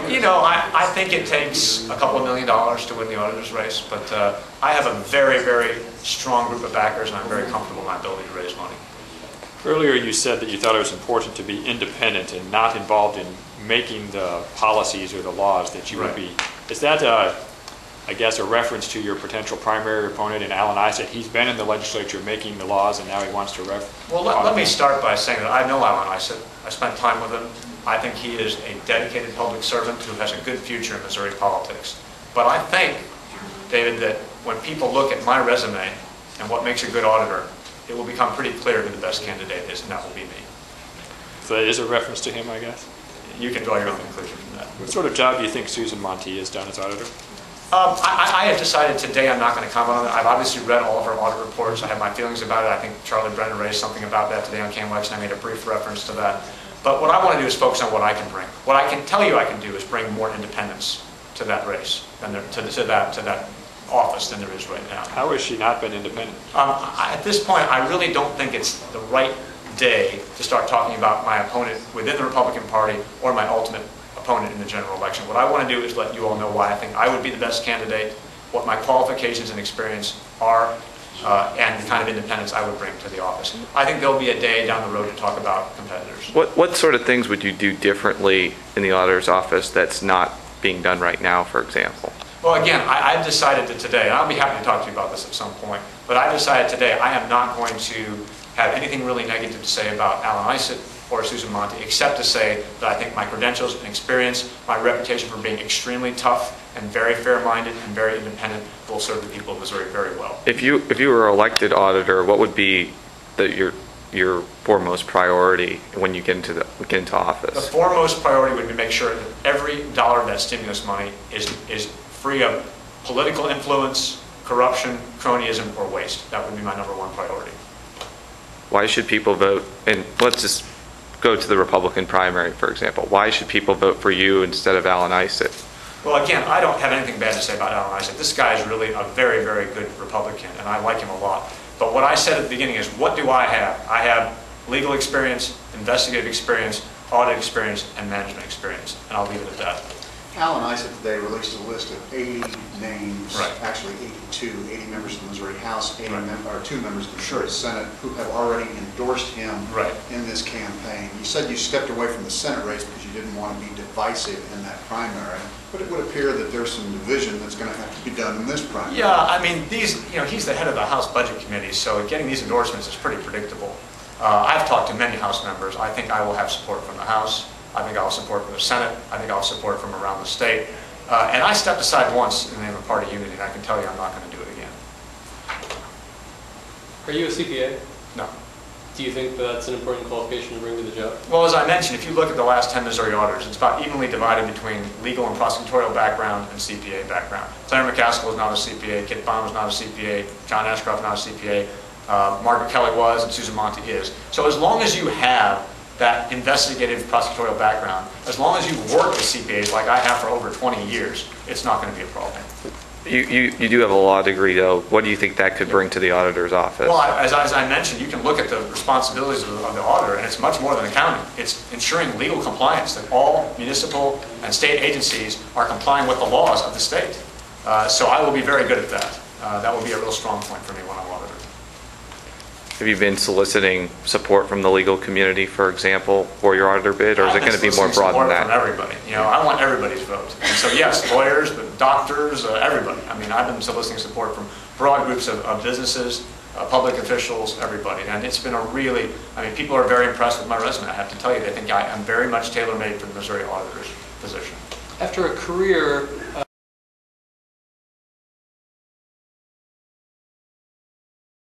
You know, I think it takes a couple of $1 million to win the auditor's race, but I have a very, very strong group of backers, and I'm very comfortable in my ability to raise money. Earlier you said that you thought it was important to be independent and not involved in making the policies or the laws that you would be. Is that, I guess, a reference to your potential primary opponent in Alan Isett? He's been in the legislature making the laws, and now he wants to Well, let me start by saying that I know Alan Isett. I spent time with him. I think he is a dedicated public servant who has a good future in Missouri politics. But I think, David, that when people look at my resume and what makes a good auditor, it will become pretty clear who the best candidate is, and that will be me. So that is a reference to him, I guess? You can draw your own conclusion from that. What sort of job do you think Susan Monteith has done as auditor? I have decided today I'm not going to comment on it. I've obviously read all of her audit reports. I have my feelings about it. I think Charlie Brennan raised something about that today on KMLX, and I made a brief reference to that. But what I want to do is focus on what I can bring. What I can tell you I can do is bring more independence to that race, than to that office than there is right now. How has she not been independent? At this point, I really don't think it's the right day to start talking about my opponent within the Republican Party or my ultimate opponent in the general election. What I want to do is let you all know why I think I would be the best candidate, what my qualifications and experience are, and the kind of independence I would bring to the office. I think there'll be a day down the road to talk about competitors. What sort of things would you do differently in the auditor's office that's not being done right now, for example? Well, again, I've decided that today, and I'll be happy to talk to you about this at some point, but I decided today I am not going to have anything really negative to say about Alan Isett or Susan Monteith, except to say that I think my credentials and experience, my reputation for being extremely tough and very fair-minded and very independent will serve the people of Missouri very well. If you were elected auditor, what would be your foremost priority when you get into office? The foremost priority would be to make sure that every dollar of that stimulus money is free of political influence, corruption, cronyism, or waste. That would be my number one priority. Why should people vote? And let's just go to the Republican primary, for example. Why should people vote for you instead of Alan Isett? Well, again, I don't have anything bad to say about Alan Isett. This guy is really a very, very good Republican, and I like him a lot. But what I said at the beginning is, what do I have? I have legal experience, investigative experience, audit experience, and management experience, and I'll leave it at that. Alan Isett today released a list of 80 names, right. Actually 80 members of the Missouri House, 2 members of the Sure. Missouri Senate who have already endorsed him right. in this campaign. You said you stepped away from the Senate race because you didn't want to be divisive in that primary, but it would appear that there's some division that's going to have to be done in this primary. Yeah, I mean, he's the head of the House Budget Committee, so getting these endorsements is pretty predictable. I've talked to many House members. I think I will have support from the House. I think I'll support from the Senate. I think I'll support from around the state. And I stepped aside once in the name of party unity, and I can tell you I'm not going to do it again. Are you a CPA? No. Do you think that's an important qualification to bring to the job? Well, as I mentioned, if you look at the last 10 Missouri auditors, it's about evenly divided between legal and prosecutorial background and CPA background. Claire McCaskill is not a CPA, Kit Baum is not a CPA, John Ashcroft is not a CPA, Margaret Kelly was, and Susan Monteith is. So as long as you have that investigative prosecutorial background, as long as you've worked with CPAs like I have for over 20 years, it's not going to be a problem. You do have a law degree, though. What do you think that could bring to the auditor's office? Well, as I mentioned, you can look at the responsibilities of the auditor, and it's much more than accounting. It's ensuring legal compliance, that all municipal and state agencies are complying with the laws of the state. So I will be very good at that. That will be a real strong point for me when I'm auditor. Have you been soliciting support from the legal community, for example, for your auditor bid, or is it going to be more broad than that? From everybody. You know, I want everybody's vote. And so yes, lawyers, but doctors, everybody. I mean, I've been soliciting support from broad groups of businesses, public officials, everybody. And it's been a really, I mean, people are very impressed with my resume. I have to tell you, they think I'm very much tailor-made for the Missouri auditor's position. After a career